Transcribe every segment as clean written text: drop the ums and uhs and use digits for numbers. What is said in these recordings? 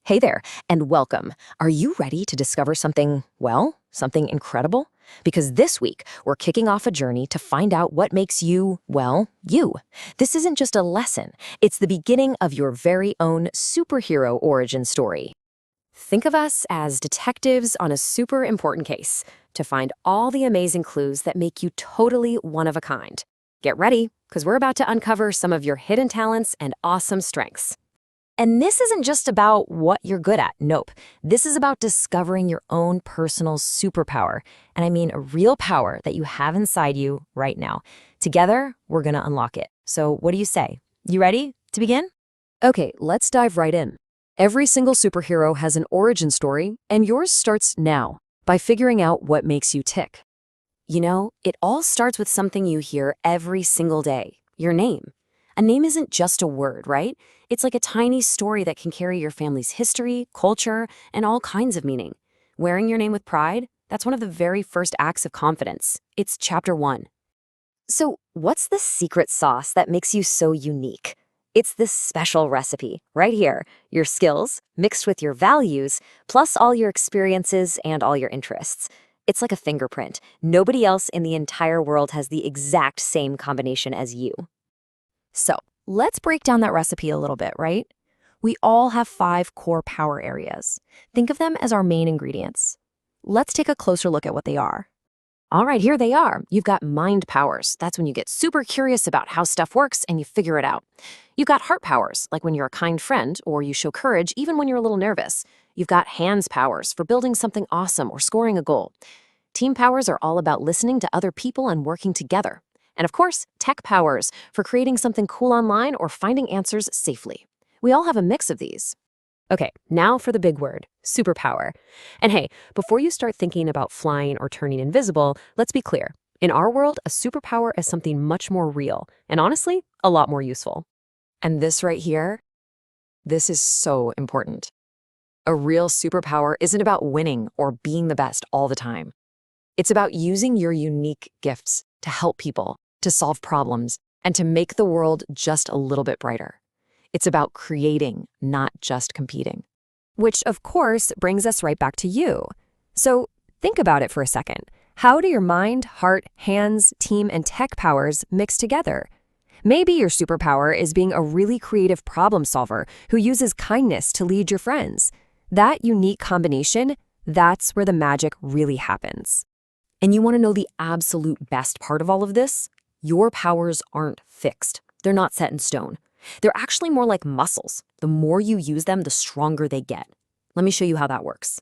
Hey there, and welcome. Are you ready to discover something, well, something incredible? Because this week, we're kicking off a journey to find out what makes you, well, you. This isn't just a lesson, it's the beginning of your very own superhero origin story. Think of us as detectives on a super important case to find all the amazing clues that make you totally one of a kind. Get ready, because we're about to uncover some of your hidden talents and awesome strengths. And this isn't just about what you're good at. Nope. This is about discovering your own personal superpower. And I mean a real power that you have inside you right now. Together, we're going to unlock it. So what do you say? You ready to begin? Okay, let's dive right in. Every single superhero has an origin story, and yours starts now by figuring out what makes you tick. You know, it all starts with something you hear every single day, your name. A name isn't just a word, right? It's like a tiny story that can carry your family's history, culture, and all kinds of meaning. Wearing your name with pride, that's one of the very first acts of confidence. It's chapter 1. So, what's the secret sauce that makes you so unique? It's this special recipe, right here. Your skills, mixed with your values, plus all your experiences and all your interests. It's like a fingerprint. Nobody else in the entire world has the exact same combination as you. So, let's break down that recipe a little bit, right? We all have 5 core power areas. Think of them as our main ingredients. Let's take a closer look at what they are. All right, here they are. You've got mind powers. That's when you get super curious about how stuff works and you figure it out. You've got heart powers, like when you're a kind friend or you show courage even when you're a little nervous. You've got hands powers for building something awesome or scoring a goal. Team powers are all about listening to other people and working together. And of course, tech powers for creating something cool online or finding answers safely. We all have a mix of these. Okay, now for the big word, superpower. And hey, before you start thinking about flying or turning invisible, let's be clear. In our world, a superpower is something much more real and honestly, a lot more useful. And this right here, this is so important. A real superpower isn't about winning or being the best all the time. It's about using your unique gifts to help people, to solve problems, and to make the world just a little bit brighter. It's about creating, not just competing. Which, of course, brings us right back to you. So think about it for a second. How do your mind, heart, hands, team, and tech powers mix together? Maybe your superpower is being a really creative problem solver who uses kindness to lead your friends. That unique combination, that's where the magic really happens. And you want to know the absolute best part of all of this? Your powers aren't fixed. They're not set in stone. They're actually more like muscles. The more you use them, the stronger they get. Let me show you how that works.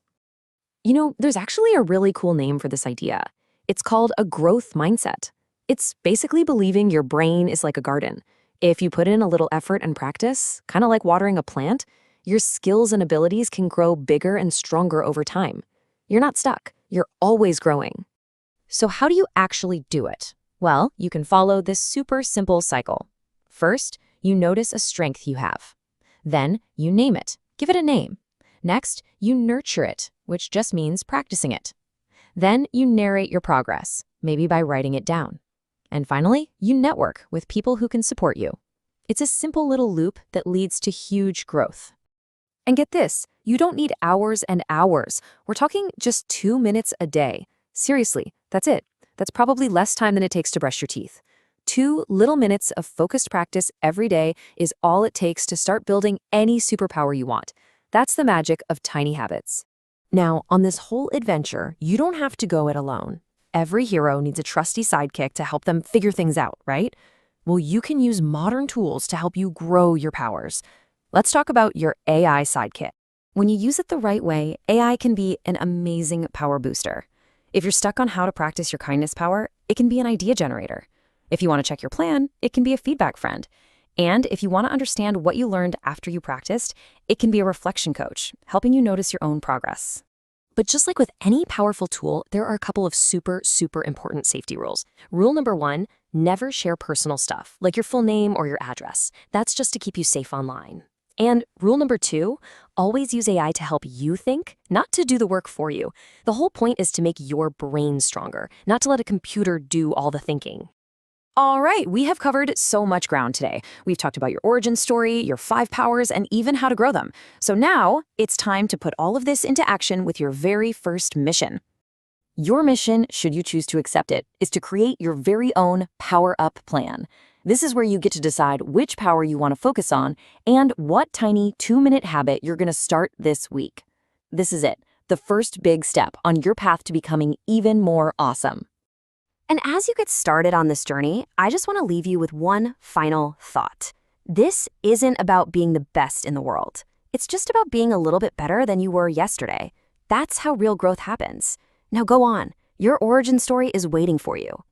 You know, there's actually a really cool name for this idea. It's called a growth mindset. It's basically believing your brain is like a garden. If you put in a little effort and practice, kind of like watering a plant, your skills and abilities can grow bigger and stronger over time. You're not stuck. You're always growing. So how do you actually do it? Well, you can follow this super simple cycle. First, you notice a strength you have. Then, you name it. Give it a name. Next, you nurture it, which just means practicing it. Then, you narrate your progress, maybe by writing it down. And finally, you network with people who can support you. It's a simple little loop that leads to huge growth. And get this, you don't need hours and hours. We're talking just 2 minutes a day. Seriously, that's it. That's probably less time than it takes to brush your teeth. 2 little minutes of focused practice every day is all it takes to start building any superpower you want. That's the magic of tiny habits. Now, on this whole adventure, you don't have to go it alone. Every hero needs a trusty sidekick to help them figure things out, right? Well, you can use modern tools to help you grow your powers. Let's talk about your AI sidekick. When you use it the right way, AI can be an amazing power booster. If you're stuck on how to practice your kindness power, it can be an idea generator. If you want to check your plan, it can be a feedback friend. And if you want to understand what you learned after you practiced, it can be a reflection coach, helping you notice your own progress. But just like with any powerful tool, there are a couple of super important safety rules. Rule number 1, never share personal stuff, like your full name or your address. That's just to keep you safe online. And rule number 2, always use AI to help you think, not to do the work for you. The whole point is to make your brain stronger, not to let a computer do all the thinking. All right, we have covered so much ground today. We've talked about your origin story, your 5 powers, and even how to grow them. So now it's time to put all of this into action with your very first mission. Your mission, should you choose to accept it, is to create your very own Power Up plan. This is where you get to decide which power you want to focus on and what tiny 2-minute habit you're going to start this week. This is it, the first big step on your path to becoming even more awesome. And as you get started on this journey, I just want to leave you with one final thought. This isn't about being the best in the world. It's just about being a little bit better than you were yesterday. That's how real growth happens. Now go on. Your origin story is waiting for you.